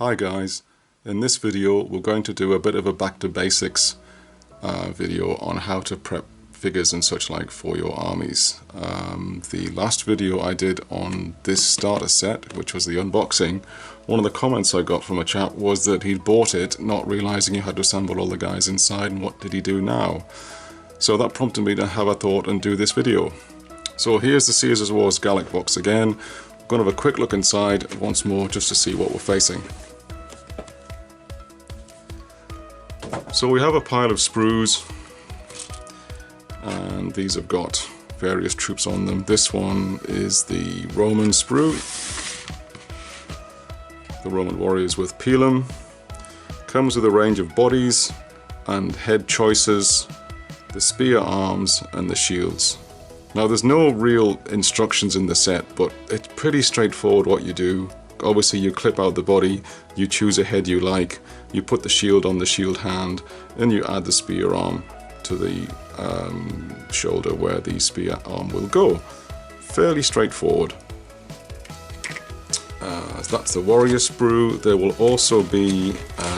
Hi guys, in this video we're going to do a bit of a back to basics video on how to prep figures and such like for your armies. The last video I did on this starter set, which was the unboxing, one of the comments I got from a chap was that he'd bought it not realizing you had to assemble all the guys inside, and what did he do now? So that prompted me to have a thought and do this video. So here's the Caesar's Wars Gallic box again. I'm going to have a quick look inside once more just to see what we're facing. So we have a pile of sprues, and these have got various troops on them. This one is the Roman sprue, the Roman warriors with pilum. Comes with a range of bodies and head choices, the spear arms and the shields. Now there's no real instructions in the set, but it's pretty straightforward what you do. Obviously you clip out the body, you choose a head you like, you put the shield on the shield hand, and you add the spear arm to the shoulder where the spear arm will go. Fairly straightforward. That's the warrior sprue. There will also be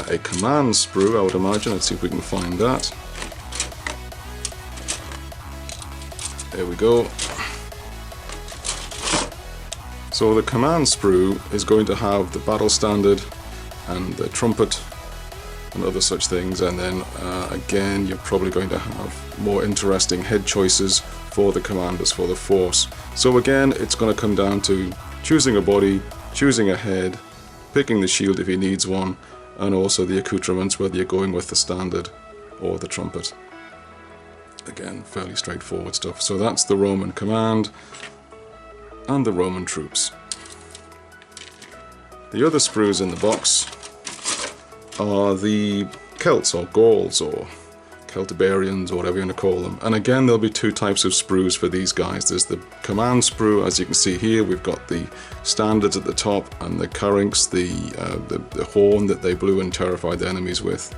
a command sprue, I would imagine. Let's see if we can find that. There we go. So the command sprue is going to have the battle standard and the trumpet and other such things, and then again you're probably going to have more interesting head choices for the commanders for the force. So again it's going to come down to choosing a body, choosing a head, picking the shield if he needs one, and also the accoutrements, whether you're going with the standard or the trumpet. Again, fairly straightforward stuff. So that's the Roman command and the Roman troops. The other sprues in the box are the Celts or Gauls or Celtiberians or whatever you want to call them. And again there'll be two types of sprues for these guys. There's the command sprue, as you can see here. We've got the standards at the top and the carynx, the horn that they blew and terrified the enemies with.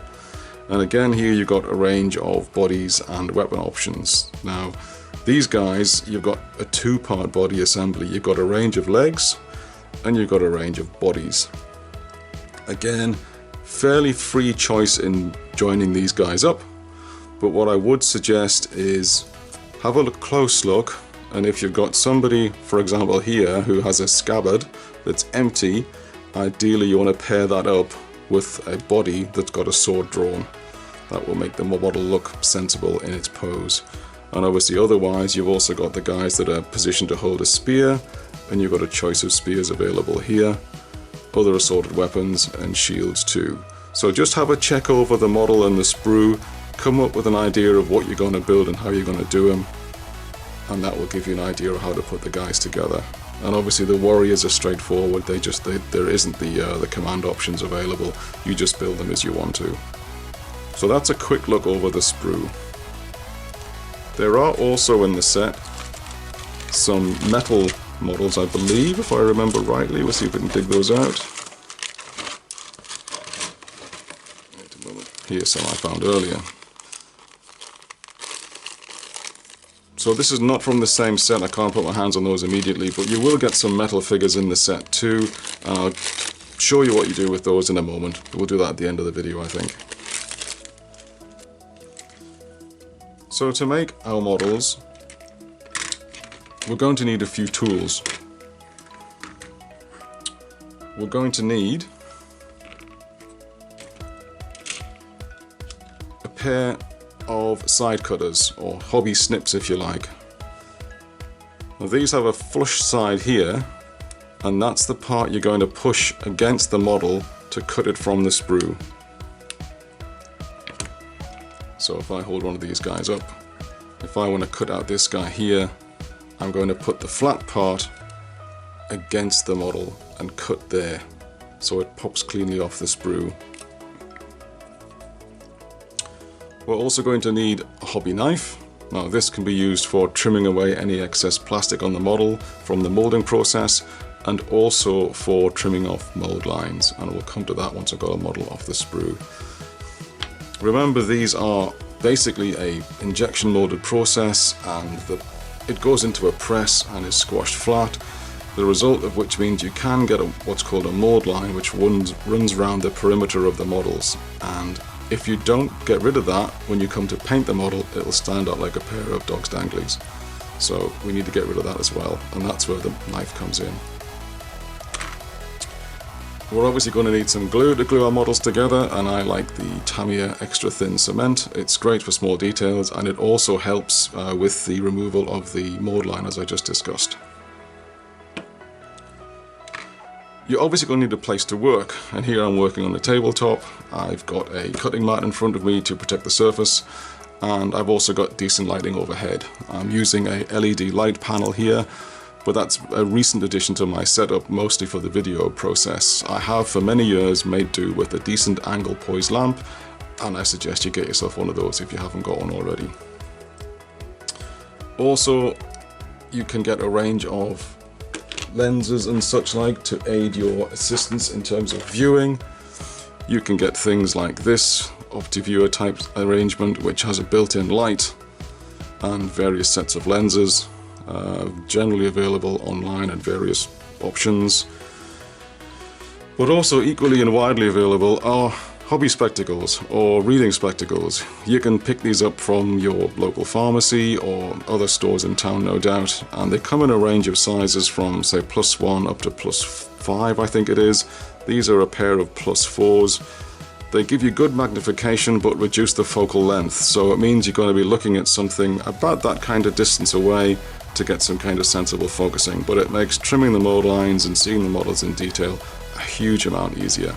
And again here you've got a range of bodies and weapon options. Now these guys, you've got a two-part body assembly. You've got a range of legs and you've got a range of bodies. Again, fairly free choice in joining these guys up, but what I would suggest is have a close look, and if you've got somebody, for example here, who has a scabbard that's empty, ideally you want to pair that up with a body that's got a sword drawn. That will make the model look sensible in its pose. And obviously otherwise you've also got the guys that are positioned to hold a spear, and you've got a choice of spears available here, other assorted weapons and shields too. So just have a check over the model and the sprue, come up with an idea of what you're going to build and how you're going to do them, and that will give you an idea of how to put the guys together. And obviously the warriors are straightforward. There isn't the command options available. You just build them as you want to. So that's a quick look over the sprue. There are also in the set some metal models, I believe, if I remember rightly. We'll see if we can dig those out. Here's some I found earlier. So this is not from the same set. I can't put my hands on those immediately, but you will get some metal figures in the set too, and I'll show you what you do with those in a moment. We'll do that at the end of the video, I think. So to make our models, we're going to need a few tools. We're going to need a pair of side cutters, or hobby snips if you like. Now these have a flush side here, and that's the part you're going to push against the model to cut it from the sprue. So if I hold one of these guys up, if I want to cut out this guy here, I'm going to put the flat part against the model and cut there, so it pops cleanly off the sprue. We're also going to need a hobby knife. Now this can be used for trimming away any excess plastic on the model from the molding process, and also for trimming off mold lines, and we'll come to that once I've got a model off the sprue. Remember, these are basically a injection molded process, and it goes into a press and is squashed flat. the result of which means you can get what's called a mold line, which runs around the perimeter of the models, and if you don't get rid of that, when you come to paint the model, it'll stand out like a pair of dog's danglies. So we need to get rid of that as well, and that's where the knife comes in. We're obviously going to need some glue to glue our models together, and I like the Tamiya extra thin cement. It's great for small details, and it also helps with the removal of the mold line, as I just discussed. You're obviously going to need a place to work, and here I'm working on the tabletop. I've got a cutting mat in front of me to protect the surface, and I've also got decent lighting overhead. I'm using a LED light panel here, but that's a recent addition to my setup, mostly for the video process. I have for many years made do with a decent angle poised lamp, and I suggest you get yourself one of those if you haven't got one already. Also, you can get a range of lenses and such like to aid your assistance in terms of viewing. You can get things like this Opti-visor type arrangement, which has a built-in light and various sets of lenses, generally available online at various options. But also equally and widely available are hobby spectacles or reading spectacles. You can pick these up from your local pharmacy or other stores in town, no doubt, and they come in a range of sizes from say +1 up to +5, I think it is. These are a pair of +4s. They give you good magnification but reduce the focal length, so it means you're going to be looking at something about that kind of distance away to get some kind of sensible focusing, but it makes trimming the mold lines and seeing the models in detail a huge amount easier.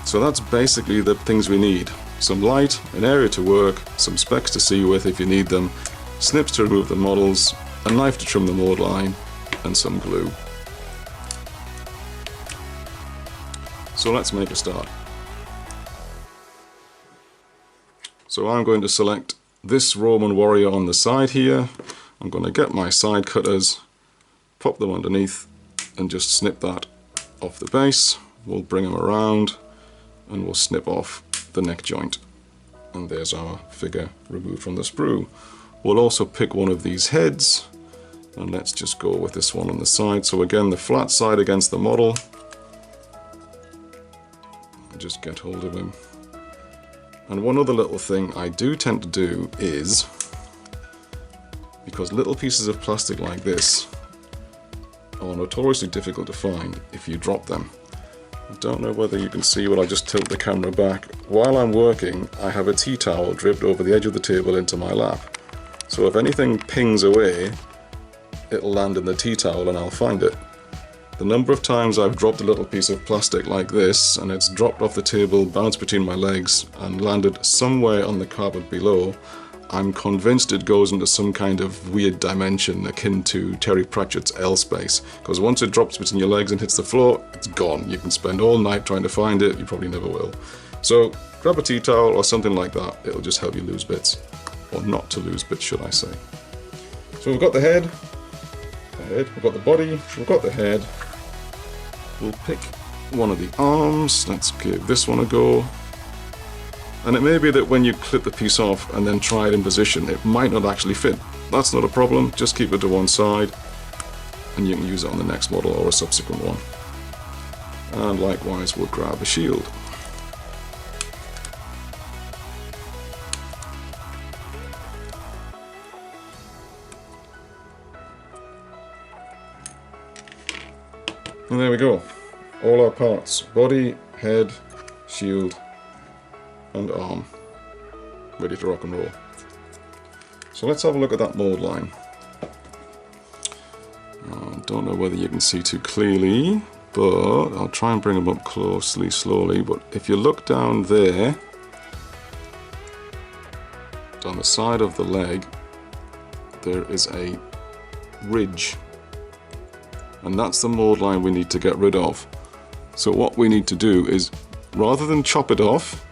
So that's basically the things we need. Some light, an area to work, some specs to see with if you need them, snips to remove the models, a knife to trim the mold line, and some glue. So let's make a start. So I'm going to select this Roman warrior on the side here. I'm going to get my side cutters, pop them underneath, and just snip that off the base. We'll bring them around, and we'll snip off the neck joint, and there's our figure removed from the sprue. We'll also pick one of these heads, and let's just go with this one on the side. So again, the flat side against the model. Just get hold of him. And one other little thing I do tend to do is, because little pieces of plastic like this are notoriously difficult to find if you drop them. I don't know whether you can see, but I'll just tilt the camera back. While I'm working, I have a tea towel draped over the edge of the table into my lap. So if anything pings away, it'll land in the tea towel and I'll find it. The number of times I've dropped a little piece of plastic like this and it's dropped off the table, bounced between my legs and landed somewhere on the carpet below, I'm convinced it goes into some kind of weird dimension akin to Terry Pratchett's L space, because once it drops between your legs and hits the floor, it's gone. You can spend all night trying to find it, you probably never will. So grab a tea towel or something like that, it'll just help you lose bits. Or not to lose bits, should I say. So we've got the head, we've got the body, we've got the head. We'll pick one of the arms, let's give this one a go. And it may be that when you clip the piece off and then try it in position, it might not actually fit. That's not a problem, just keep it to one side and you can use it on the next model or a subsequent one. And likewise we'll grab a shield. And there we go, all our parts, body, head, shield, and arm, ready to rock and roll. So let's have a look at that mold line. Don't know whether you can see too clearly, but I'll try and bring them up closely, slowly. But if you look down there, down the side of the leg, there is a ridge. And that's the mold line we need to get rid of. So what we need to do is, rather than chop it off,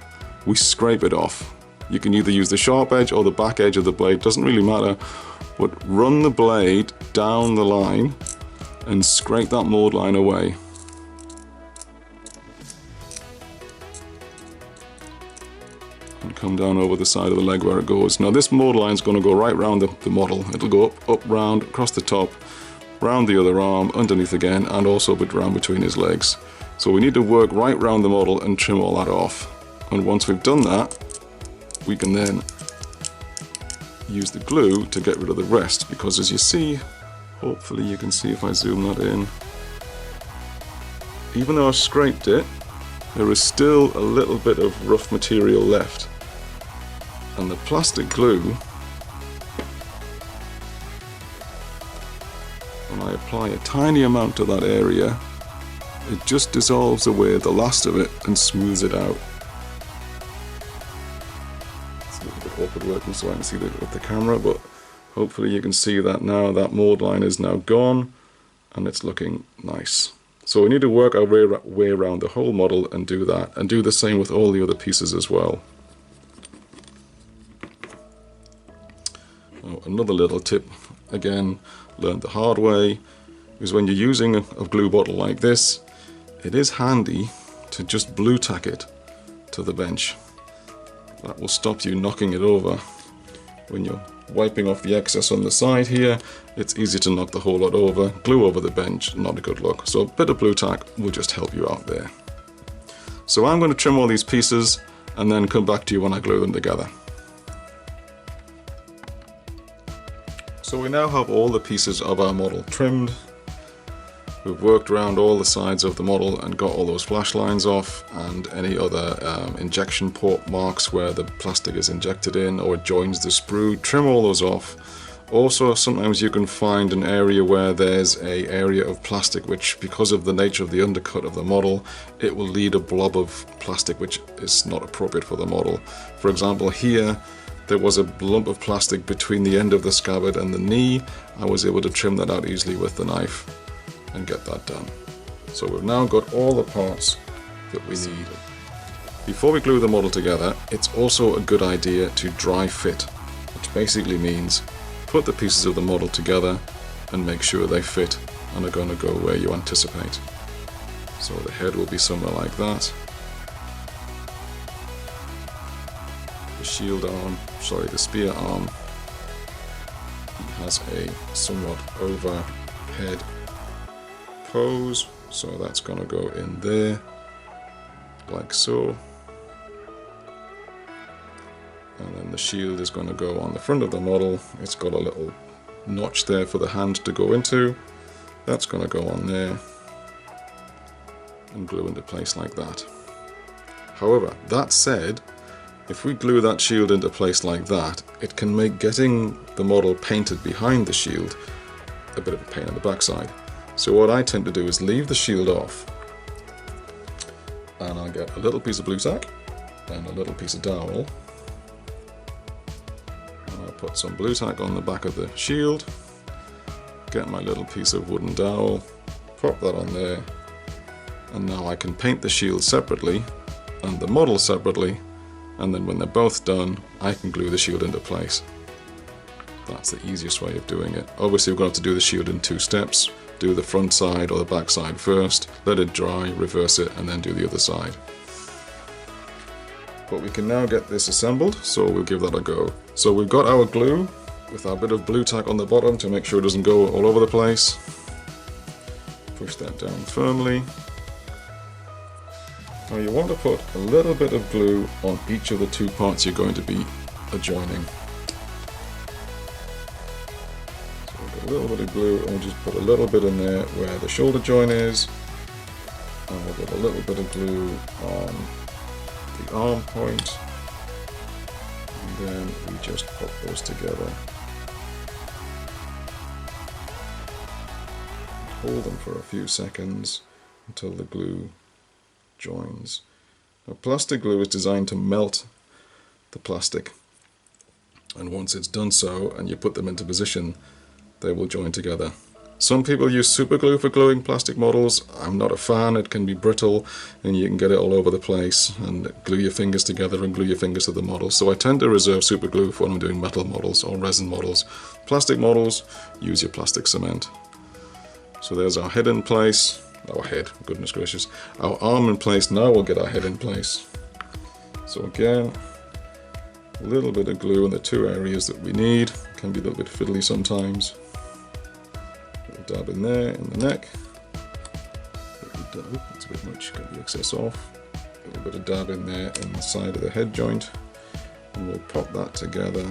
we scrape it off. You can either use the sharp edge or the back edge of the blade, doesn't really matter, but run the blade down the line and scrape that mold line away. And come down over the side of the leg where it goes. Now this mold line is going to go right round the model. It'll go up, round, across the top. round the other arm, underneath again, and also round between his legs. So we need to work right round the model and trim all that off. And once we've done that, we can then use the glue to get rid of the rest, because as you see, hopefully you can see if I zoom that in, even though I've scraped it, there is still a little bit of rough material left. And the plastic glue, when I apply a tiny amount to that area, it just dissolves away the last of it and smooths it out. It's a little bit awkward working so I can see it with the camera, but hopefully you can see that now. That mold line is now gone and it's looking nice. So we need to work our way around the whole model and do that, and do the same with all the other pieces as well. Oh, another little tip, again, learned the hard way, is when you're using a glue bottle like this, it is handy to just blue tack it to the bench. That will stop you knocking it over. When you're wiping off the excess on the side here, it's easy to knock the whole lot over. Glue over the bench, not a good look. So a bit of blue tack will just help you out there. So I'm going to trim all these pieces and then come back to you when I glue them together. So we now have all the pieces of our model trimmed. We've worked around all the sides of the model and got all those flash lines off, and any other injection port marks where the plastic is injected in or joins the sprue, trim all those off. Also, sometimes you can find an area where there's an area of plastic which, because of the nature of the undercut of the model, it will lead a blob of plastic which is not appropriate for the model. For example, here there was a lump of plastic between the end of the scabbard and the knee. I was able to trim that out easily with the knife and get that done. So we've now got all the parts that we need. Before we glue the model together, it's also a good idea to dry fit, which basically means put the pieces of the model together and make sure they fit and are going to go where you anticipate. So the head will be somewhere like that. The shield arm, sorry, the spear arm, has a somewhat overhead pose, so that's going to go in there like so, and then the shield is going to go on the front of the model. It's got a little notch there for the hand to go into. That's going to go on there and glue into place like that. However, that said, if we glue that shield into place like that, it can make getting the model painted behind the shield a bit of a pain in the backside. So what I tend to do is leave the shield off, and I'll get a little piece of blue tack and a little piece of dowel, and I'll put some blue tack on the back of the shield, get my little piece of wooden dowel, pop that on there, and now I can paint the shield separately and the model separately, and then when they're both done I can glue the shield into place. That's the easiest way of doing it. Obviously we're going to have to do the shield in 2 steps. Do the front side or the back side first, let it dry, reverse it, and then do the other side. But we can now get this assembled, so we'll give that a go. So we've got our glue with our bit of blue tack on the bottom to make sure it doesn't go all over the place. Push that down firmly. Now you want to put a little bit of glue on each of the 2 parts you're going to be adjoining. A little bit of glue, and we'll just put a little bit in there where the shoulder joint is, and we'll get a little bit of glue on the arm point, and then we just pop those together. Hold them for a few seconds until the glue joins. Now, plastic glue is designed to melt the plastic, and once it's done so and you put them into position, they will join together. Some people use superglue for gluing plastic models. I'm not a fan. It can be brittle and you can get it all over the place and glue your fingers together and glue your fingers to the model. So I tend to reserve superglue for when I'm doing metal models or resin models. Plastic models, use your plastic cement. So there's our head in place. Our head, goodness gracious. Our arm in place. Now we'll get our head in place. So again, a little bit of glue in the 2 areas that we need. Can be a little bit fiddly sometimes. dab in there, in the neck. That's a bit much, get the excess off. A little bit of dab in there in the side of the head joint. And we'll pop that together.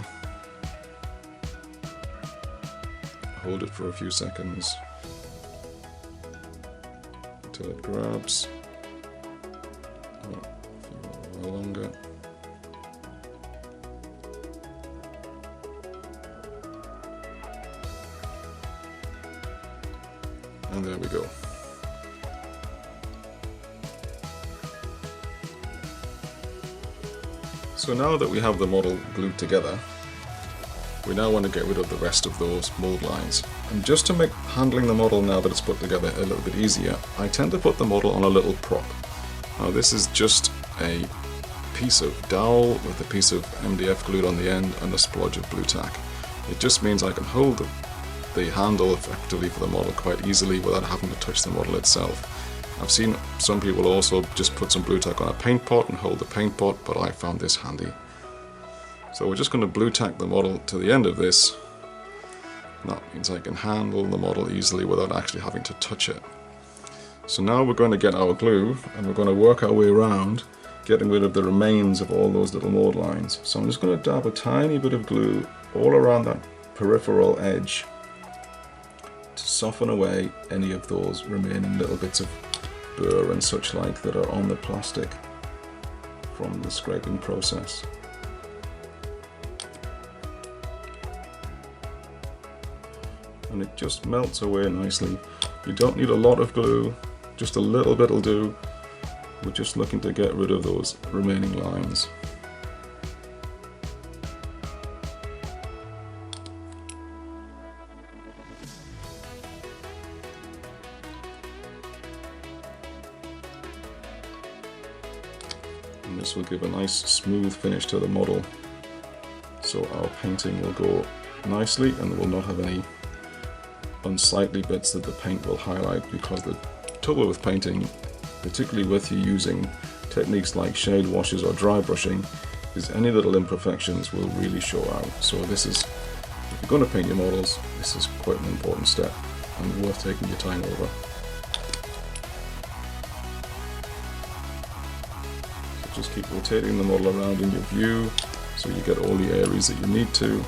Hold it for a few seconds until it grabs. Oh, a while longer. And there we go. So now that we have the model glued together, we now want to get rid of the rest of those mold lines. And just to make handling the model now that it's put together a little bit easier, I tend to put the model on a little prop. Now this is just a piece of dowel with a piece of MDF glued on the end and a splodge of blue tack. It just means I can hold the handle effectively for the model quite easily without having to touch the model itself. I've seen some people also just put some blue tack on a paint pot and hold the paint pot, but I found this handy. So we're just going to blue tack the model to the end of this. That means I can handle the model easily without actually having to touch it. So now we're going to get our glue and we're going to work our way around getting rid of the remains of all those little mold lines. So I'm just going to dab a tiny bit of glue all around that peripheral edge to soften away any of those remaining little bits of burr and such like that are on the plastic from the scraping process. And it just melts away nicely. You don't need a lot of glue, just a little bit will do. We're just looking to get rid of those remaining lines. And this will give a nice smooth finish to the model. So our painting will go nicely and we'll not have any unsightly bits that the paint will highlight, because the trouble with painting, particularly with you using techniques like shade washes or dry brushing, is any little imperfections will really show out. So this is, if you're going to paint your models, this is quite an important step and worth taking your time over. So just keep rotating the model around in your view so you get all the areas that you need to.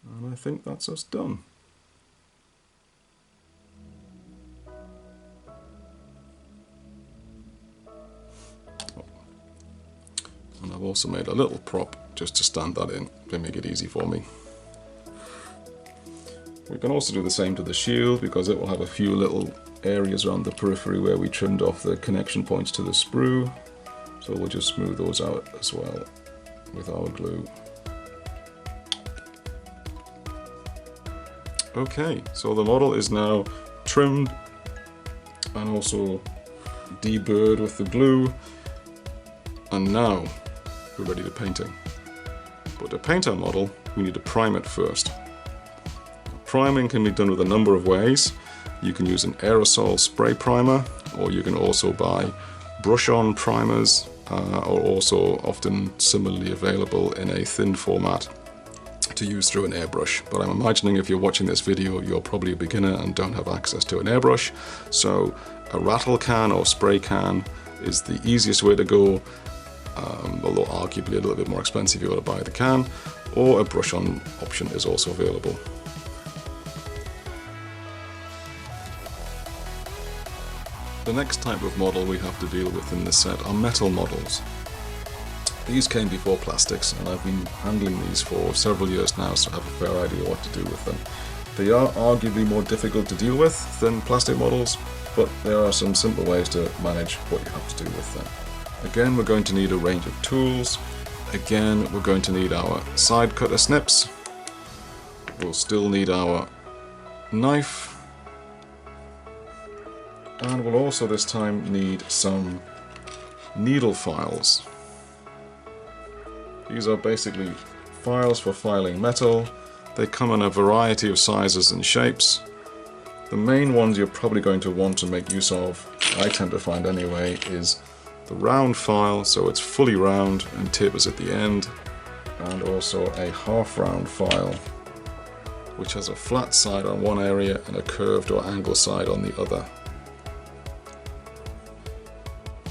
And I think that's us done. And I've also made a little prop just to stand that in to make it easy for me. We can also do the same to the shield, because it will have a few little areas around the periphery where we trimmed off the connection points to the sprue. So we'll just smooth those out as well with our glue. Okay, so the model is now trimmed and also deburred with the glue, and now we're ready to painting. But to paint our model, we need to prime it first. Priming can be done with a number of ways. You can use an aerosol spray primer, or you can also buy brush-on primers, or also often similarly available in a thin format to use through an airbrush. But I'm imagining if you're watching this video, you're probably a beginner and don't have access to an airbrush. So a rattle can or spray can is the easiest way to go, although arguably a little bit more expensive if you want to buy the can, or a brush-on option is also available. The next type of model we have to deal with in this set are metal models. These came before plastics, and I've been handling these for several years now, so I have a fair idea what to do with them. They are arguably more difficult to deal with than plastic models, but there are some simple ways to manage what you have to do with them. Again, we're going to need a range of tools. Again, we're going to need our side cutter snips. We'll still need our knife. And we'll also this time need some needle files. These are basically files for filing metal. They come in a variety of sizes and shapes. The main ones you're probably going to want to make use of, I tend to find anyway, is the round file, so it's fully round and tapers at the end, and also a half round file, which has a flat side on one area and a curved or angle side on the other.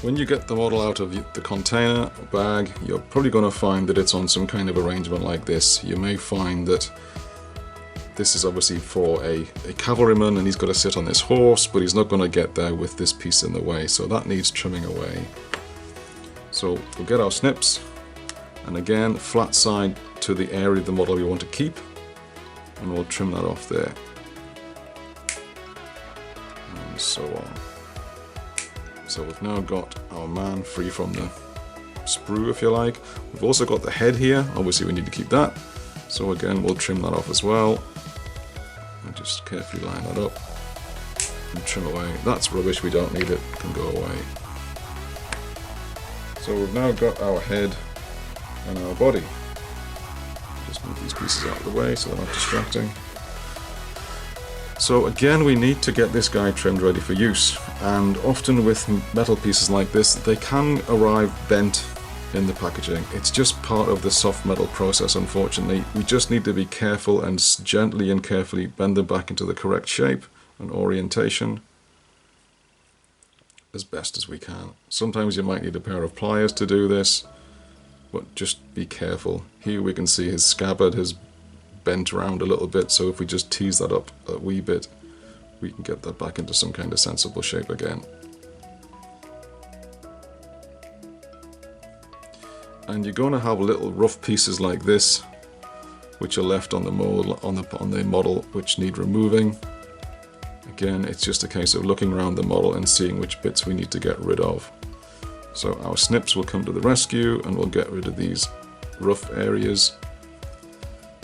When you get the model out of the container or bag, you're probably going to find that it's on some kind of arrangement like this. You may find that this is obviously for a cavalryman and he's got to sit on this horse, but he's not going to get there with this piece in the way, so that needs trimming away. So we'll get our snips, and again, flat side to the area of the model we want to keep, and we'll trim that off there. And so on. So we've now got our man free from the sprue, if you like. We've also got the head here, obviously we need to keep that. So again, we'll trim that off as well. And just carefully line that up and trim away. That's rubbish, we don't need it, it can go away. So we've now got our head and our body. Just move these pieces out of the way so they're not distracting. So again, we need to get this guy trimmed ready for use, and often with metal pieces like this, they can arrive bent in the packaging. It's just part of the soft metal process, unfortunately. We just need to be careful and gently and carefully bend them back into the correct shape and orientation as best as we can. Sometimes you might need a pair of pliers to do this, but just be careful. Here we can see his scabbard has bent around a little bit, so if we just tease that up a wee bit, we can get that back into some kind of sensible shape again. And you're going to have little rough pieces like this, which are left on the model, which need removing. Again, it's just a case of looking around the model and seeing which bits we need to get rid of. So our snips will come to the rescue, and we'll get rid of these rough areas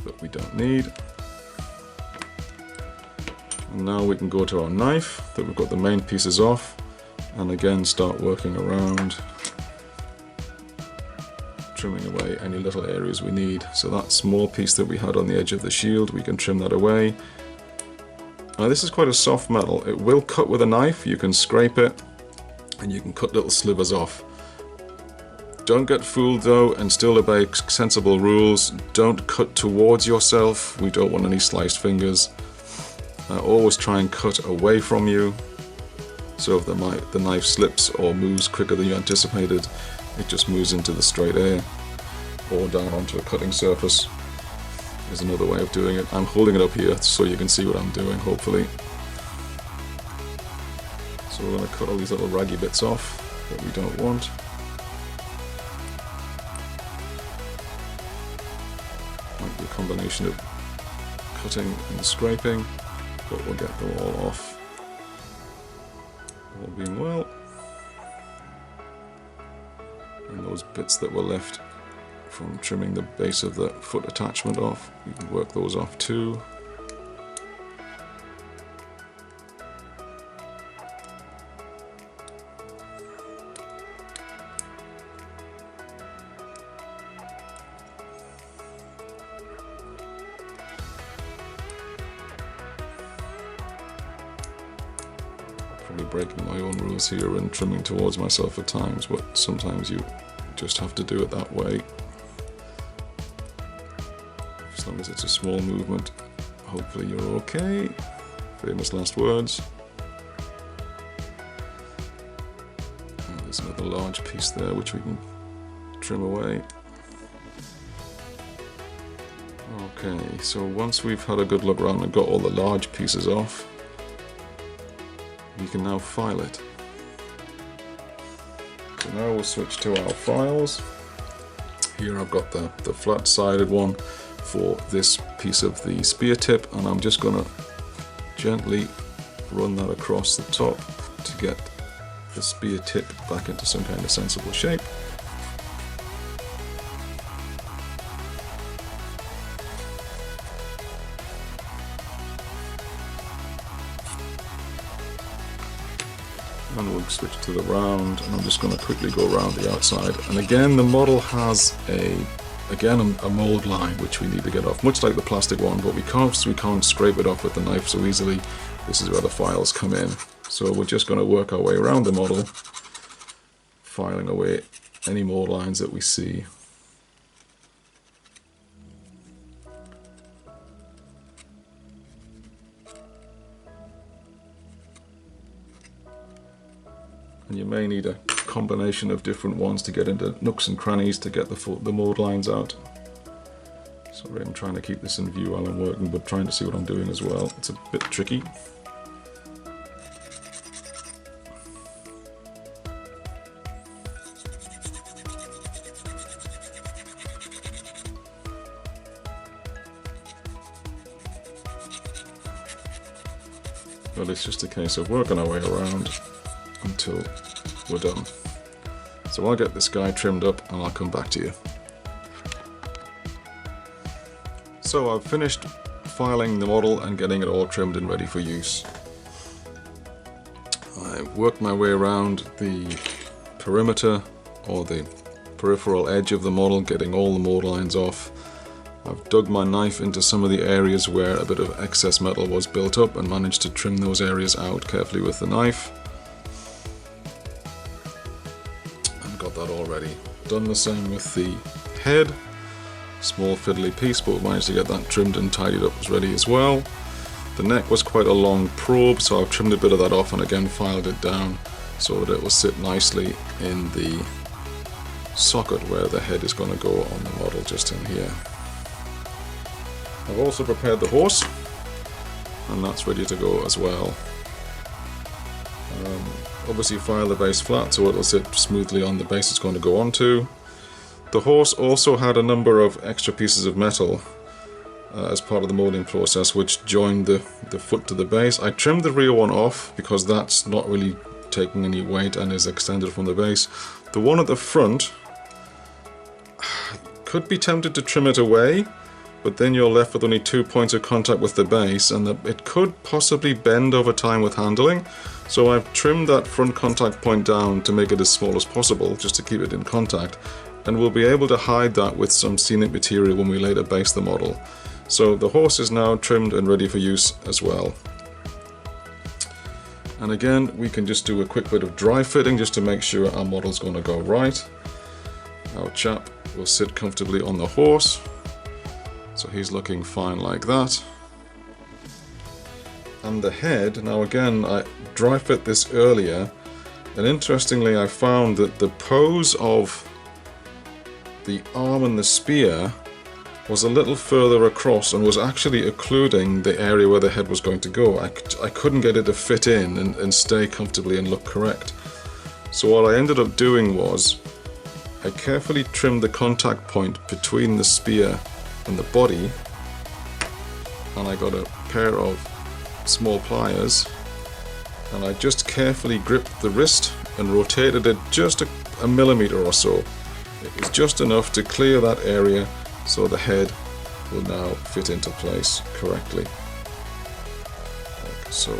that we don't need. And now we can go to our knife that we've got the main pieces off, and again start working around, trimming away any little areas we need. So that small piece that we had on the edge of the shield, we can trim that away. Now this is quite a soft metal. It will cut with a knife. You can scrape it and you can cut little slivers off. Don't get fooled though, and still obey sensible rules. Don't cut towards yourself. We don't want any sliced fingers. Always try and cut away from you. So if the knife slips or moves quicker than you anticipated, it just moves into the straight air or down onto a cutting surface. Is another way of doing it. I'm holding it up here so you can see what I'm doing, hopefully. So we're going to cut all these little raggy bits off that we don't want. Might be a combination of cutting and scraping, but we'll get them all off. All being well. And those bits that were left from trimming the base of the foot attachment off, we can work those off too. Probably breaking my own rules here and trimming towards myself at times, but sometimes you just have to do it that way. As long as it's a small movement, hopefully you're okay. Famous last words. And there's another large piece there which we can trim away. Okay, so once we've had a good look around and got all the large pieces off, we can now file it. So now we'll switch to our files. Here I've got the flat-sided one for this piece of the spear tip, and I'm just going to gently run that across the top to get the spear tip back into some kind of sensible shape. And we'll switch to the round, and I'm just going to quickly go around the outside. And again, the model has a again a mold line which we need to get off, much like the plastic one, but we can't scrape it off with the knife so easily. This is where the files come in. So we're just going to work our way around the model, filing away any mold lines that we see. And you may need a combination of different ones to get into nooks and crannies to get the mold lines out. Sorry, I'm trying to keep this in view while I'm working, but trying to see what I'm doing as well. It's a bit tricky. But it's just a case of working our way around until we're done. So I'll get this guy trimmed up and I'll come back to you. So I've finished filing the model and getting it all trimmed and ready for use. I worked my way around the perimeter or the peripheral edge of the model, getting all the mold lines off. I've dug my knife into some of the areas where a bit of excess metal was built up and managed to trim those areas out carefully with the knife. And got that all ready. Done the same with the head. Small fiddly piece, but we managed to get that trimmed and tidied up, was ready as well. The neck was quite a long probe, so I've trimmed a bit of that off and again filed it down so that it will sit nicely in the socket where the head is going to go on the model, just in here. I've also prepared the horse, and that's ready to go as well. Obviously file the base flat so it'll sit smoothly on the base it's going to go onto. The horse also had a number of extra pieces of metal as part of the molding process which joined the foot to the base. I trimmed the rear one off because that's not really taking any weight and is extended from the base. The one at the front, could be tempted to trim it away, but then you're left with only 2 points of contact with the base, and it could possibly bend over time with handling. So I've trimmed that front contact point down to make it as small as possible, just to keep it in contact, and we'll be able to hide that with some scenic material when we later base the model. So the horse is now trimmed and ready for use as well. And again, we can just do a quick bit of dry fitting just to make sure our model's going to go right. Our chap will sit comfortably on the horse. So he's looking fine like that. And the head, now again, I dry fit this earlier, and interestingly I found that the pose of the arm and the spear was a little further across and was actually occluding the area where the head was going to go. I couldn't get it to fit in and stay comfortably and look correct. So what I ended up doing was I carefully trimmed the contact point between the spear and the body, and I got a pair of small pliers and I just carefully gripped the wrist and rotated it just a millimeter or so. It was just enough to clear that area so the head will now fit into place correctly. Like so.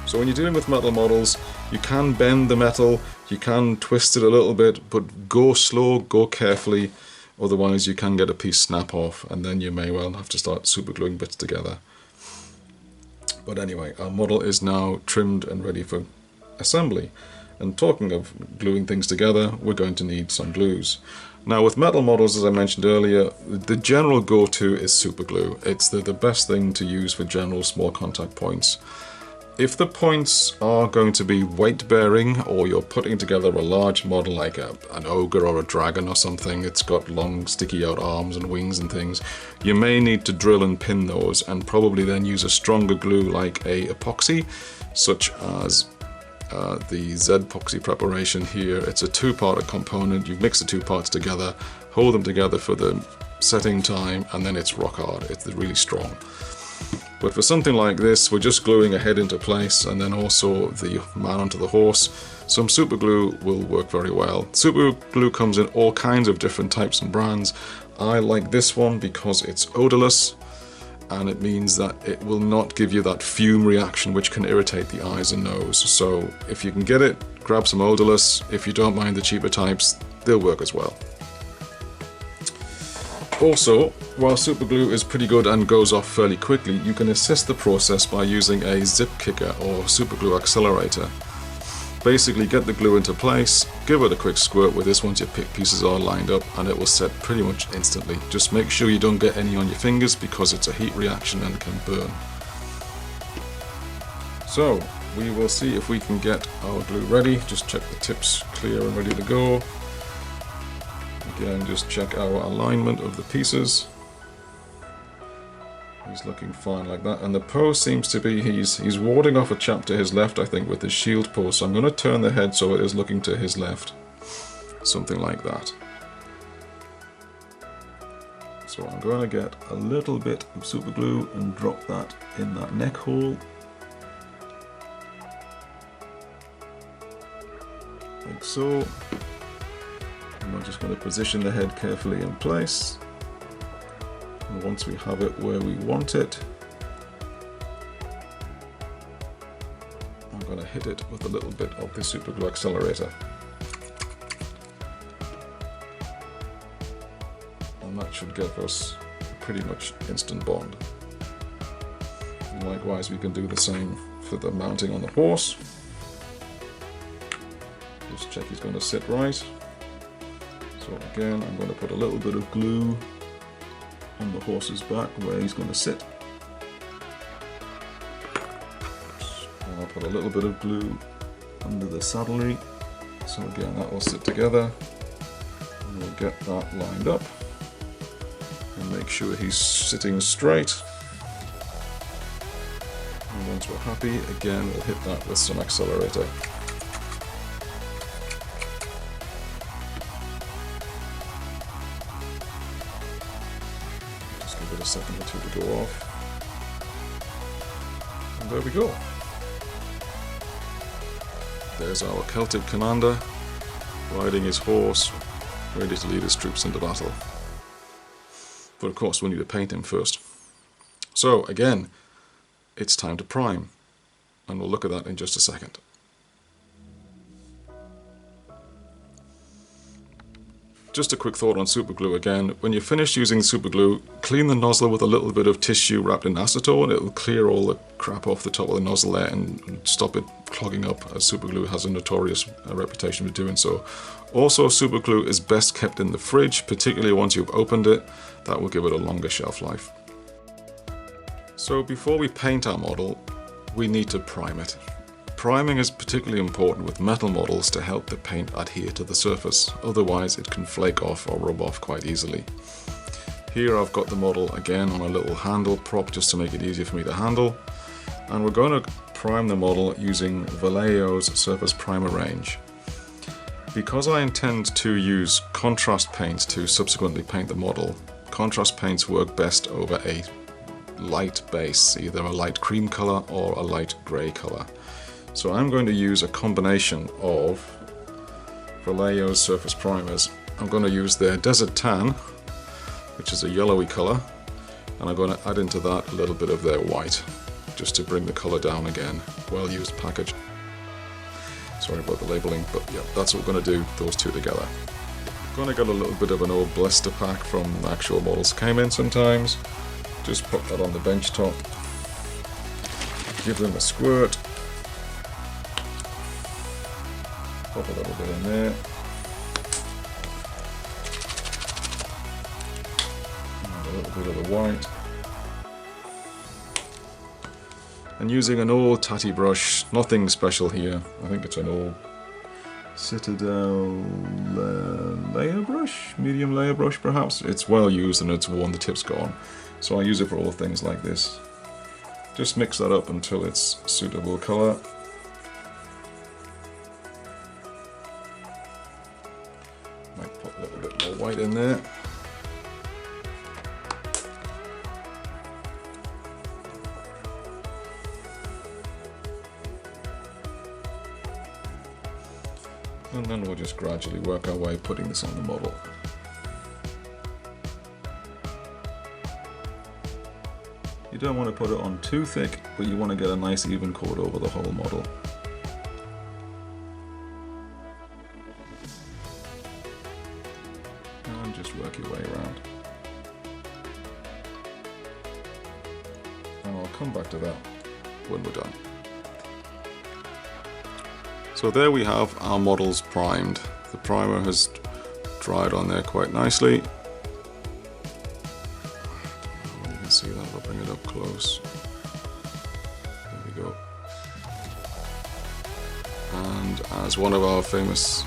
So when you're dealing with metal models, you can bend the metal, you can twist it a little bit, but go slow, go carefully. Otherwise you can get a piece snap off and then you may well have to start super gluing bits together. But anyway, our model is now trimmed and ready for assembly. And talking of gluing things together, we're going to need some glues. Now with metal models, as I mentioned earlier, the general go-to is super glue. It's the best thing to use for general small contact points. If the points are going to be weight-bearing, or you're putting together a large model like an ogre or a dragon or something, it's got long sticky-out arms and wings and things, you may need to drill and pin those, and probably then use a stronger glue like a epoxy, such as the Z-Poxy preparation here. It's a two-part component. You mix the two parts together, hold them together for the setting time, and then it's rock hard. It's really strong. But for something like this, we're just gluing a head into place and then also the man onto the horse. Some super glue will work very well. Super glue comes in all kinds of different types and brands. I like this one because it's odorless, and it means that it will not give you that fume reaction which can irritate the eyes and nose. So if you can get it, grab some odorless. If you don't mind the cheaper types, they'll work as well. Also, while Superglue is pretty good and goes off fairly quickly, you can assist the process by using a zip kicker or Superglue accelerator. Basically get the glue into place, give it a quick squirt with this once your pieces are lined up, and it will set pretty much instantly. Just make sure you don't get any on your fingers because it's a heat reaction and it can burn. So we will see if we can get our glue ready. Just check the tips clear and ready to go. Again, just check our alignment of the pieces. He's looking fine like that, and the pose seems to be he's warding off a chap to his left, I think, with his shield pose. So I'm going to turn the head so it is looking to his left, something like that. So I'm going to get a little bit of super glue and drop that in that neck hole, like so. And we're just going to position the head carefully in place. And once we have it where we want it, I'm going to hit it with a little bit of the Superglue accelerator. And that should give us pretty much instant bond. And likewise, we can do the same for the mounting on the horse. Just check he's going to sit right. So again, I'm going to put a little bit of glue on the horse's back where he's going to sit. And I'll put a little bit of glue under the saddlery. So again, that will sit together. And we'll get that lined up. And make sure he's sitting straight. And once we're happy, again, we'll hit that with some accelerator. A second or two to go off, and there we go. There's our Celtic commander riding his horse, ready to lead his troops into battle. But of course we need to paint him first. So again, it's time to prime, and we'll look at that in just a second. Just a quick thought on superglue again. When you're finished using superglue, clean the nozzle with a little bit of tissue wrapped in acetone. It'll clear all the crap off the top of the nozzle there and stop it clogging up, as superglue has a notorious reputation for doing so. Also, superglue is best kept in the fridge, particularly once you've opened it. That will give it a longer shelf life. So before we paint our model, we need to prime it. Priming is particularly important with metal models to help the paint adhere to the surface, otherwise it can flake off or rub off quite easily. Here I've got the model again on a little handle prop just to make it easier for me to handle, and we're going to prime the model using Vallejo's surface primer range. Because I intend to use contrast paints to subsequently paint the model, contrast paints work best over a light base, either a light cream colour or a light grey colour. So I'm going to use a combination of Vallejo's surface primers. I'm going to use their Desert Tan, which is a yellowy colour, and I'm going to add into that a little bit of their white, just to bring the colour down again. Well used package. Sorry about the labelling, but yeah, that's what we're going to do, those two together. I'm going to get a little bit of an old blister pack from actual models came in sometimes. Just put that on the bench top. Give them a squirt. Pop a little bit in there. And a little bit of the white. And using an old tatty brush, nothing special here. I think it's an old Citadel layer brush, medium layer brush perhaps. It's well used and it's worn, the tip's gone. So I use it for all things like this. Just mix that up until it's suitable colour. Might put a little bit more white in there. And then we'll just gradually work our way putting this on the model. You don't want to put it on too thick, but you want to get a nice even coat over the whole model. And just work your way around. come back to that when we're done. So there we have our models primed. The primer has dried on there quite nicely. You can see that, I'll bring it up close. There we go. And as one of our famous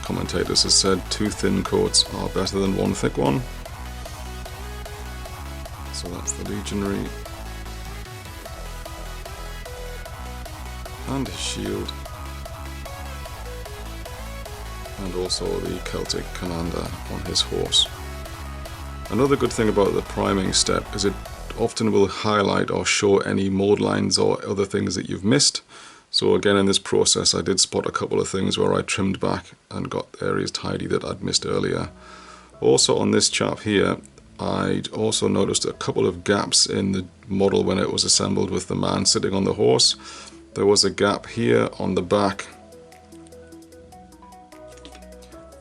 commentators has said, 2 thin coats are better than 1 thick one. So that's the Legionary. And his shield. And also the Celtic commander on his horse. Another good thing about the priming step is it often will highlight or show any mold lines or other things that you've missed. So again, in this process I did spot a couple of things where I trimmed back and got areas tidy that I'd missed earlier. Also on this chap here, I'd also noticed a couple of gaps in the model when it was assembled with the man sitting on the horse. There was a gap here on the back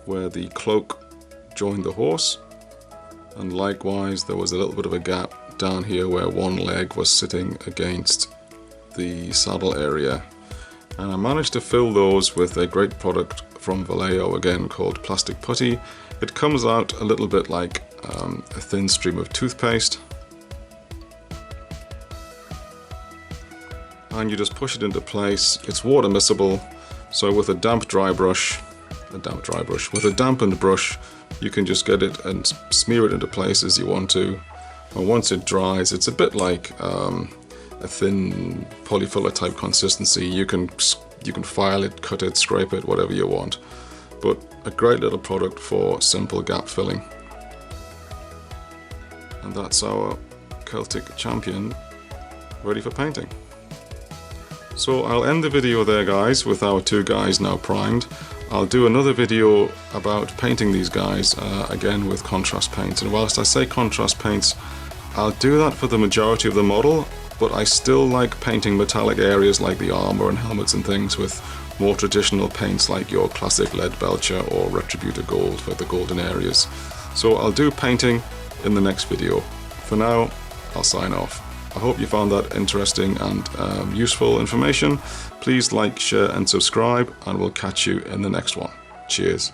where the cloak joined the horse, and likewise there was a little bit of a gap down here where one leg was sitting against the saddle area, and I managed to fill those with a great product from Vallejo again called Plastic Putty. It comes out a little bit like a thin stream of toothpaste, and you just push it into place. It's water miscible, so with a dampened brush you can just get it and smear it into place as you want to, and once it dries it's a bit like a thin polyfiller type consistency. You can file it, cut it, scrape it, whatever you want, but a great little product for simple gap filling. And that's our Celtic champion ready for painting. So I'll end the video there, guys, with our 2 guys now primed. I'll do another video about painting these guys again with contrast paints, and whilst I say contrast paints, I'll do that for the majority of the model, but I still like painting metallic areas like the armor and helmets and things with more traditional paints like your classic lead belcher or retributor gold for the golden areas. So I'll do painting in the next video. For now, I'll sign off. I hope you found that interesting and useful information. Please like, share and subscribe, and we'll catch you in the next one. Cheers.